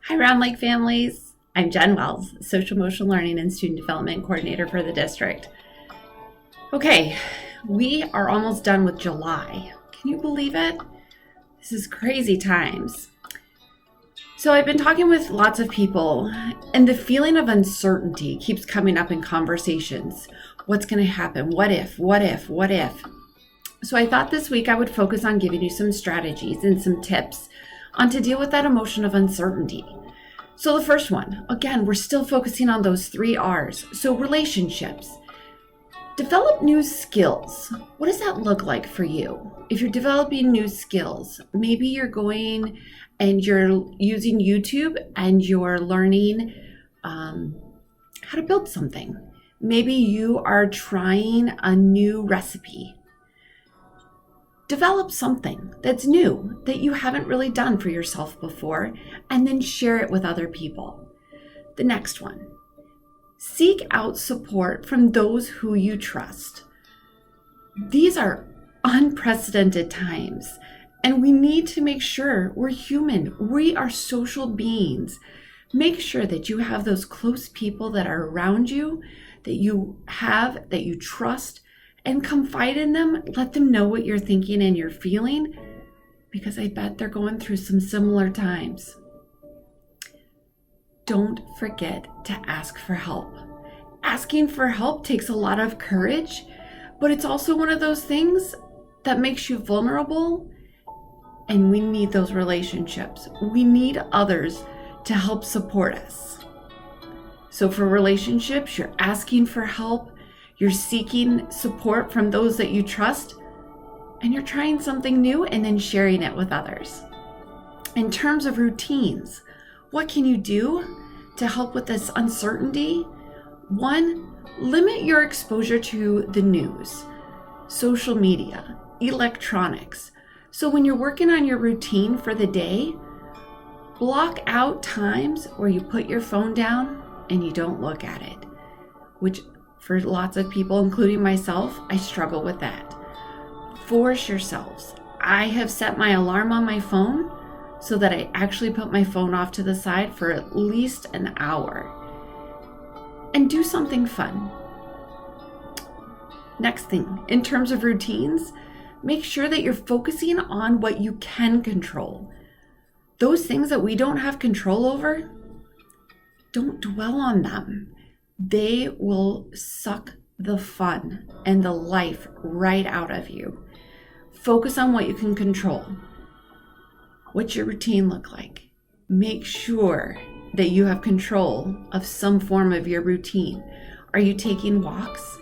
Hi, Round Lake families. I'm Jen Wells, Social Emotional Learning and Student Development Coordinator for the district. Okay, we are almost done with July. Can you believe it? This is crazy times. So I've been talking with lots of people, and the feeling of uncertainty keeps coming up in conversations. What's going to happen? What if? What if? What if? So I thought this week I would focus on giving you some strategies and some tips on to deal with that emotion of uncertainty. So the first one, again, we're still focusing on those 3 R's. So relationships. Develop new skills. What does that look like for you? If you're developing new skills, maybe you're going and you're using YouTube and you're learning how to build something. Maybe you are trying a new recipe. Develop something that's new that you haven't really done for yourself before, and then share it with other people. The next one, seek out support from those who you trust. These are unprecedented times, and we need to make sure we're human. We are social beings. Make sure that you have those close people that are around you, that you trust, and confide in them. Let them know what you're thinking and you're feeling, because I bet they're going through some similar times. Don't forget to ask for help. Asking for help takes a lot of courage, but it's also one of those things that makes you vulnerable, and we need those relationships. We need others to help support us. So for relationships, you're asking for help, you're seeking support from those that you trust, and you're trying something new and then sharing it with others. In terms of routines, what can you do to help with this uncertainty? 1, limit your exposure to the news, social media, electronics. So when you're working on your routine for the day, block out times where you put your phone down and you don't look at it, which for lots of people, including myself, I struggle with that. Force yourselves. I have set my alarm on my phone so that I actually put my phone off to the side for at least an hour. And do something fun. Next thing, in terms of routines, make sure that you're focusing on what you can control. Those things that we don't have control over, don't dwell on them. They will suck the fun and the life right out of you. Focus on what you can control. What's your routine look like? Make sure that you have control of some form of your routine. Are you taking walks?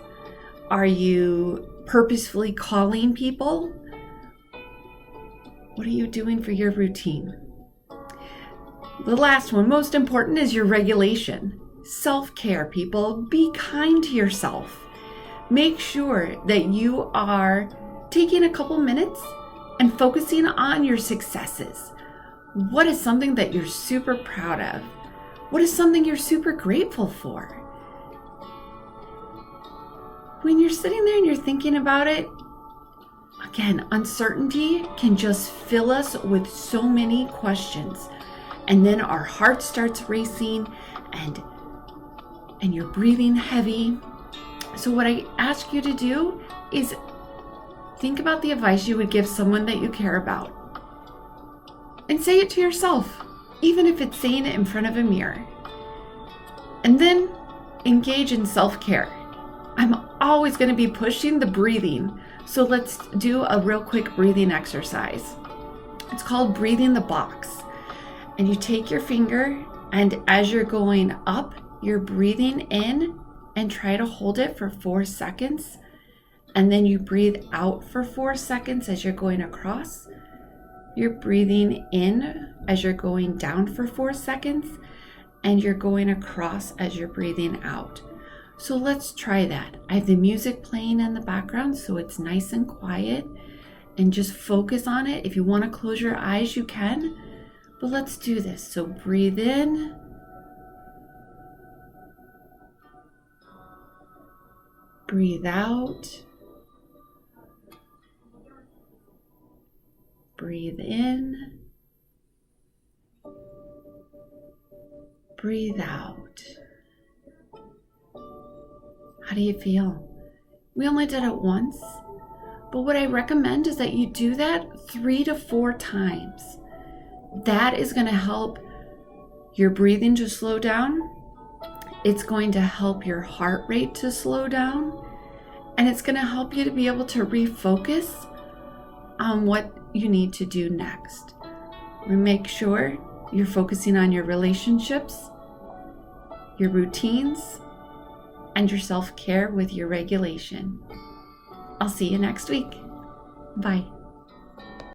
Are you purposefully calling people? What are you doing for your routine? The last one, most important, is your regulation. Self-care, people. Be kind to yourself. Make sure that you are taking a couple minutes and focusing on your successes. What is something that you're super proud of? What is something you're super grateful for? When you're sitting there and you're thinking about it, again, uncertainty can just fill us with so many questions. And then our heart starts racing and you're breathing heavy. So what I ask you to do is think about the advice you would give someone that you care about. And say it to yourself, even if it's saying it in front of a mirror. And then engage in self-care. I'm always going to be pushing the breathing. So let's do a real quick breathing exercise. It's called breathing the box. And you take your finger, and as you're going up, you're breathing in and try to hold it for 4 seconds. And then you breathe out for 4 seconds as you're going across. You're breathing in as you're going down for 4 seconds. And you're going across as you're breathing out. So let's try that. I have the music playing in the background, so it's nice and quiet. And just focus on it. If you want to close your eyes, you can. But let's do this. So breathe in. Breathe out. Breathe in. breathe out. How do you feel? We only did it once, but what I recommend is that you do that 3 to 4 times. That is going to help your breathing to slow down. It's going to help your heart rate to slow down. And it's going to help you to be able to refocus on what you need to do next. Make sure you're focusing on your relationships, your routines, and your self-care with your regulation. I'll see you next week. Bye.